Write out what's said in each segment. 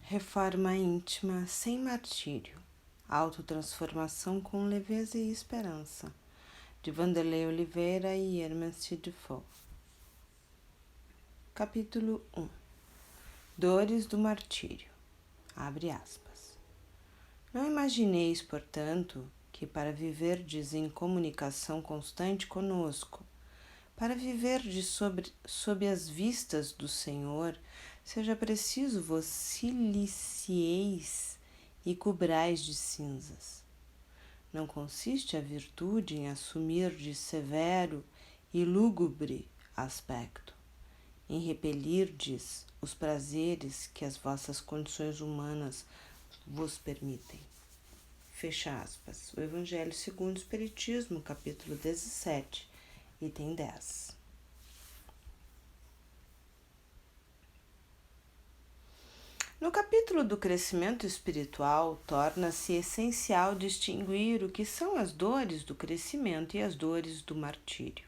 Reforma íntima sem martírio. Autotransformação com leveza e esperança. De Vanderlei Oliveira e Hermes Defoe. Capítulo 1. Dores do martírio. Abre aspas. Não imagineis, portanto, que para viverdes em comunicação constante conosco, para viverdes sob as vistas do Senhor, seja preciso vos silicieis e cobrais de cinzas. Não consiste a virtude em assumir de severo e lúgubre aspecto, em repelirdes os prazeres que as vossas condições humanas vos permitem. Fecha aspas. O Evangelho segundo o Espiritismo, capítulo 17, item 10. No capítulo do crescimento espiritual, torna-se essencial distinguir o que são as dores do crescimento e as dores do martírio.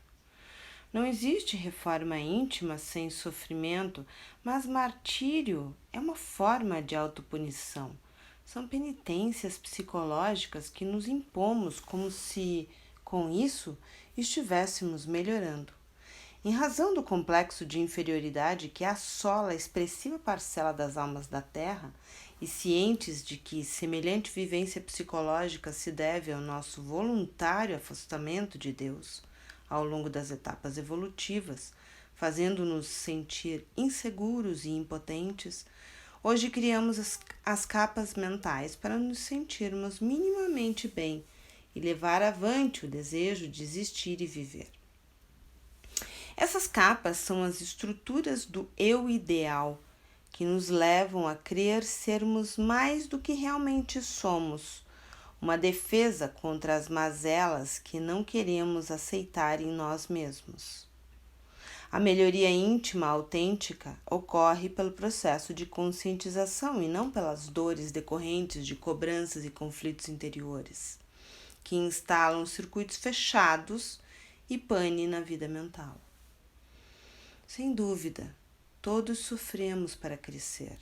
Não existe reforma íntima sem sofrimento, mas martírio é uma forma de autopunição. São penitências psicológicas que nos impomos como se, com isso, estivéssemos melhorando. Em razão do complexo de inferioridade que assola a expressiva parcela das almas da Terra, e cientes de que semelhante vivência psicológica se deve ao nosso voluntário afastamento de Deus ao longo das etapas evolutivas, fazendo-nos sentir inseguros e impotentes, hoje criamos as capas mentais para nos sentirmos minimamente bem e levar avante o desejo de existir e viver. Essas capas são as estruturas do eu ideal, que nos levam a crer sermos mais do que realmente somos, uma defesa contra as mazelas que não queremos aceitar em nós mesmos. A melhoria íntima autêntica ocorre pelo processo de conscientização e não pelas dores decorrentes de cobranças e conflitos interiores, que instalam circuitos fechados e pane na vida mental. Sem dúvida, todos sofremos para crescer.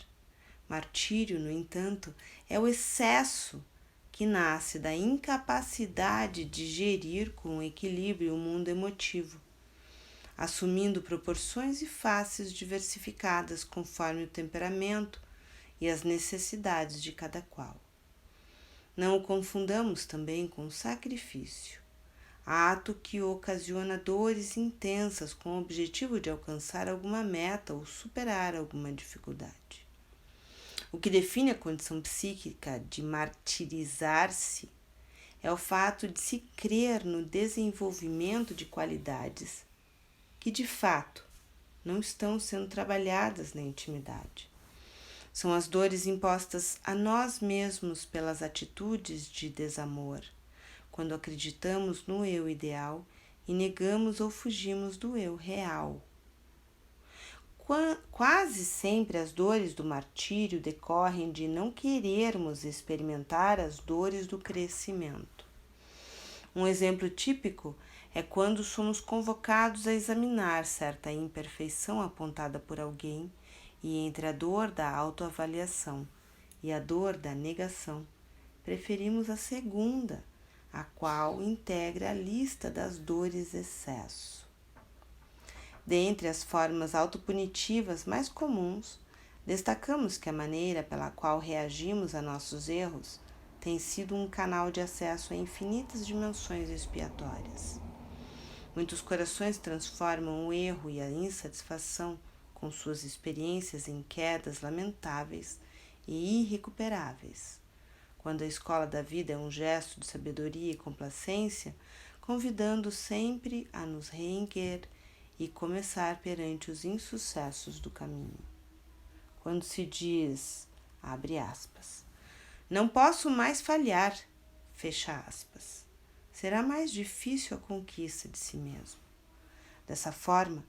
Martírio, no entanto, é o excesso que nasce da incapacidade de gerir com equilíbrio o mundo emotivo, assumindo proporções e faces diversificadas conforme o temperamento e as necessidades de cada qual. Não o confundamos também com sacrifício, ato que ocasiona dores intensas com o objetivo de alcançar alguma meta ou superar alguma dificuldade. O que define a condição psíquica de martirizar-se é o fato de se crer no desenvolvimento de qualidades que, de fato, não estão sendo trabalhadas na intimidade. São as dores impostas a nós mesmos pelas atitudes de desamor, quando acreditamos no eu ideal e negamos ou fugimos do eu real. Quase sempre as dores do martírio decorrem de não querermos experimentar as dores do crescimento. Um exemplo típico é quando somos convocados a examinar certa imperfeição apontada por alguém e entre a dor da autoavaliação e a dor da negação, preferimos a segunda, a qual integra a lista das dores excesso. Dentre as formas autopunitivas mais comuns, destacamos que a maneira pela qual reagimos a nossos erros tem sido um canal de acesso a infinitas dimensões expiatórias. Muitos corações transformam o erro e a insatisfação com suas experiências em quedas lamentáveis e irrecuperáveis. Quando a escola da vida é um gesto de sabedoria e complacência, convidando sempre a nos reerguer e começar perante os insucessos do caminho. Quando se diz, abre aspas, não posso mais falhar, fecha aspas, será mais difícil a conquista de si mesmo. Dessa forma,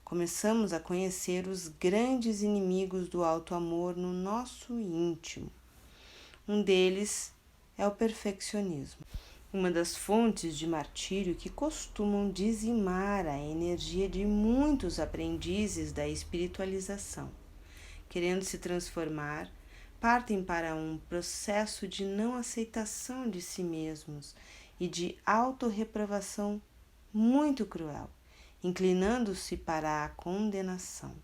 começamos a conhecer os grandes inimigos do auto-amor no nosso íntimo. Um deles é o perfeccionismo, uma das fontes de martírio que costumam dizimar a energia de muitos aprendizes da espiritualização, querendo se transformar, partem para um processo de não aceitação de si mesmos e de autorreprovação muito cruel, inclinando-se para a condenação.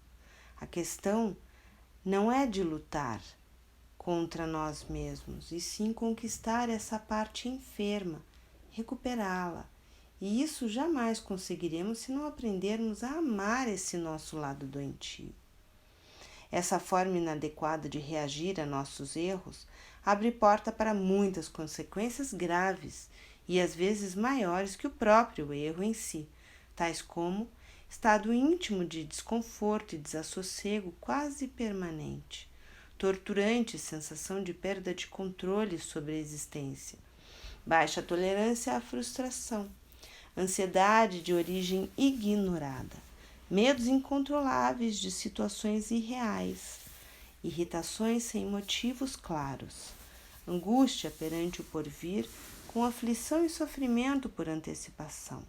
A questão não é de lutar contra nós mesmos, e sim conquistar essa parte enferma, recuperá-la. E isso jamais conseguiremos se não aprendermos a amar esse nosso lado doentio. Essa forma inadequada de reagir a nossos erros abre porta para muitas consequências graves e às vezes maiores que o próprio erro em si, tais como estado íntimo de desconforto e desassossego quase permanente, torturante sensação de perda de controle sobre a existência, baixa tolerância à frustração, ansiedade de origem ignorada, medos incontroláveis de situações irreais, irritações sem motivos claros, angústia perante o porvir com aflição e sofrimento por antecipação,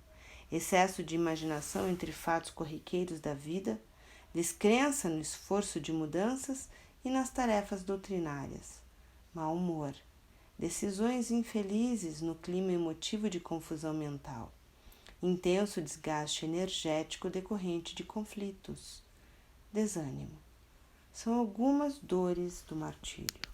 excesso de imaginação entre fatos corriqueiros da vida, descrença no esforço de mudanças e nas tarefas doutrinárias, mau humor, decisões infelizes no clima emotivo de confusão mental, intenso desgaste energético decorrente de conflitos, desânimo. São algumas dores do martírio.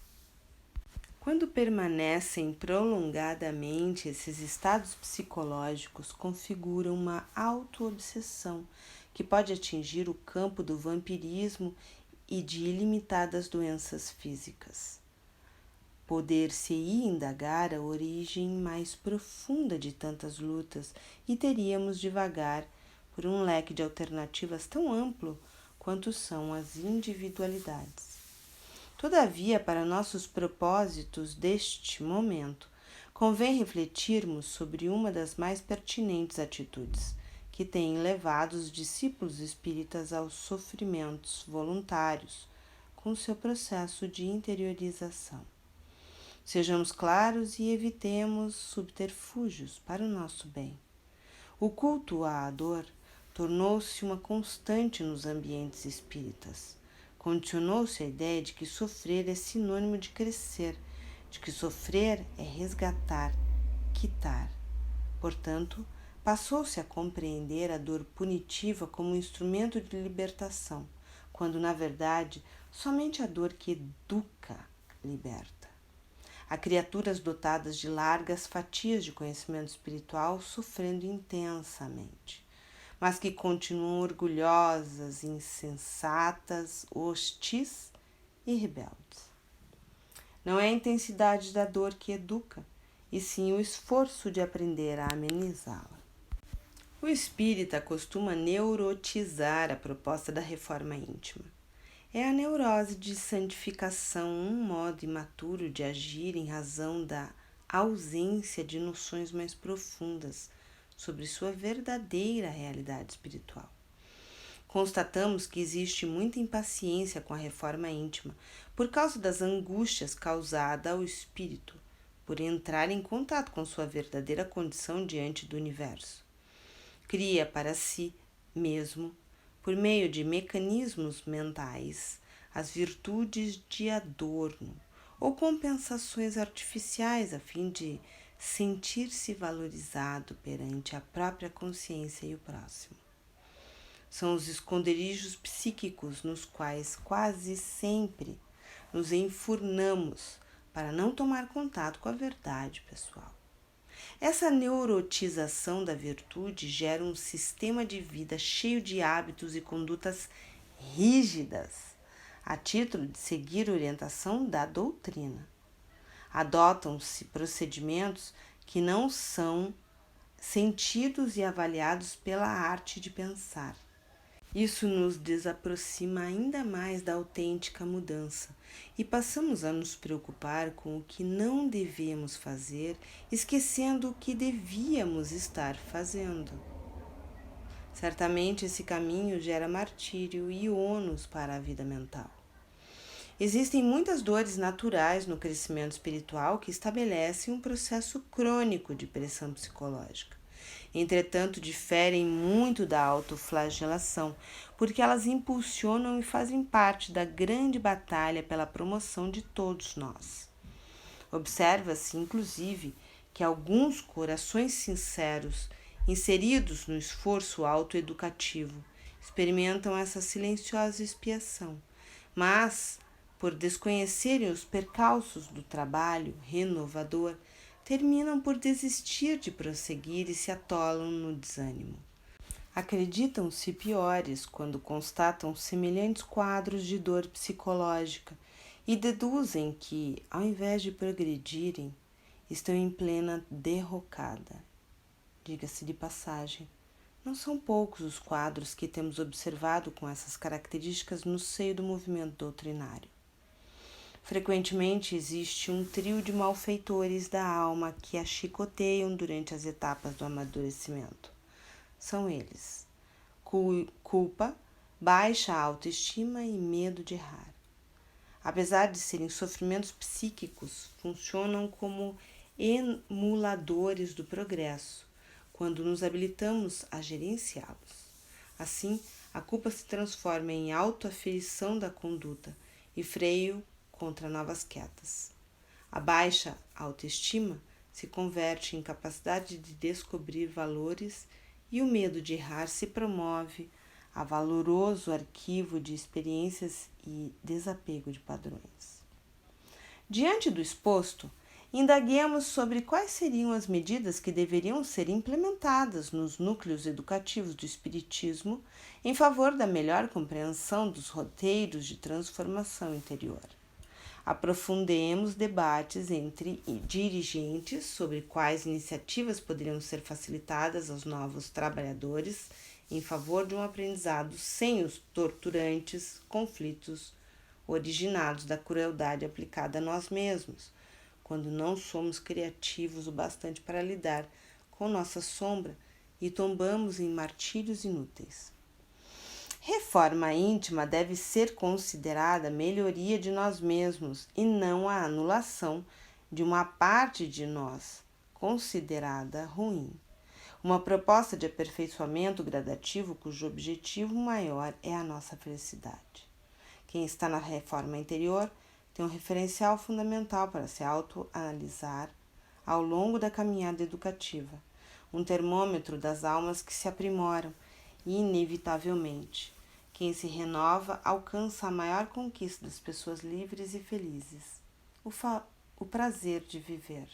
Quando permanecem prolongadamente, esses estados psicológicos configuram uma autoobsessão que pode atingir o campo do vampirismo e de ilimitadas doenças físicas. Poder-se-ia indagar a origem mais profunda de tantas lutas e teríamos de vagar por um leque de alternativas tão amplo quanto são as individualidades. Todavia, para nossos propósitos deste momento, convém refletirmos sobre uma das mais pertinentes atitudes que têm levado os discípulos espíritas aos sofrimentos voluntários com seu processo de interiorização. Sejamos claros e evitemos subterfúgios para o nosso bem. O culto à dor tornou-se uma constante nos ambientes espíritas. Condicionou-se a ideia de que sofrer é sinônimo de crescer, de que sofrer é resgatar, quitar. Portanto, passou-se a compreender a dor punitiva como um instrumento de libertação, quando, na verdade, somente a dor que educa liberta. Há criaturas dotadas de largas fatias de conhecimento espiritual sofrendo intensamente, mas que continuam orgulhosas, insensatas, hostis e rebeldes. Não é a intensidade da dor que educa, e sim o esforço de aprender a amenizá-la. O espírita costuma neurotizar a proposta da reforma íntima. É a neurose de santificação, um modo imaturo de agir em razão da ausência de noções mais profundas sobre sua verdadeira realidade espiritual. Constatamos que existe muita impaciência com a reforma íntima por causa das angústias causadas ao espírito por entrar em contato com sua verdadeira condição diante do universo. Cria para si mesmo, por meio de mecanismos mentais, as virtudes de adorno ou compensações artificiais a fim de sentir-se valorizado perante a própria consciência e o próximo. São os esconderijos psíquicos nos quais quase sempre nos enfurnamos para não tomar contato com a verdade pessoal. Essa neurotização da virtude gera um sistema de vida cheio de hábitos e condutas rígidas, a título de seguir a orientação da doutrina. Adotam-se procedimentos que não são sentidos e avaliados pela arte de pensar. Isso nos desaproxima ainda mais da autêntica mudança e passamos a nos preocupar com o que não devemos fazer, esquecendo o que devíamos estar fazendo. Certamente esse caminho gera martírio e ônus para a vida mental. Existem muitas dores naturais no crescimento espiritual que estabelecem um processo crônico de pressão psicológica. Entretanto, diferem muito da autoflagelação, porque elas impulsionam e fazem parte da grande batalha pela promoção de todos nós. Observa-se, inclusive, que alguns corações sinceros, inseridos no esforço autoeducativo, experimentam essa silenciosa expiação, mas, por desconhecerem os percalços do trabalho renovador, terminam por desistir de prosseguir e se atolam no desânimo. Acreditam-se piores quando constatam semelhantes quadros de dor psicológica e deduzem que, ao invés de progredirem, estão em plena derrocada. Diga-se de passagem, não são poucos os quadros que temos observado com essas características no seio do movimento doutrinário. Frequentemente existe um trio de malfeitores da alma que a chicoteiam durante as etapas do amadurecimento. São eles: culpa, baixa autoestima e medo de errar. Apesar de serem sofrimentos psíquicos, funcionam como emuladores do progresso, quando nos habilitamos a gerenciá-los. Assim, a culpa se transforma em autoaferição da conduta e freio contra novas quedas. A baixa autoestima se converte em capacidade de descobrir valores e o medo de errar se promove a valoroso arquivo de experiências e desapego de padrões. Diante do exposto, indaguemos sobre quais seriam as medidas que deveriam ser implementadas nos núcleos educativos do Espiritismo em favor da melhor compreensão dos roteiros de transformação interior. Aprofundemos debates entre dirigentes sobre quais iniciativas poderiam ser facilitadas aos novos trabalhadores em favor de um aprendizado sem os torturantes conflitos originados da crueldade aplicada a nós mesmos, quando não somos criativos o bastante para lidar com nossa sombra e tombamos em martírios inúteis. Reforma íntima deve ser considerada melhoria de nós mesmos e não a anulação de uma parte de nós considerada ruim. Uma proposta de aperfeiçoamento gradativo cujo objetivo maior é a nossa felicidade. Quem está na reforma interior tem um referencial fundamental para se autoanalisar ao longo da caminhada educativa, um termômetro das almas que se aprimoram e, inevitavelmente, quem se renova alcança a maior conquista das pessoas livres e felizes, o prazer de viver.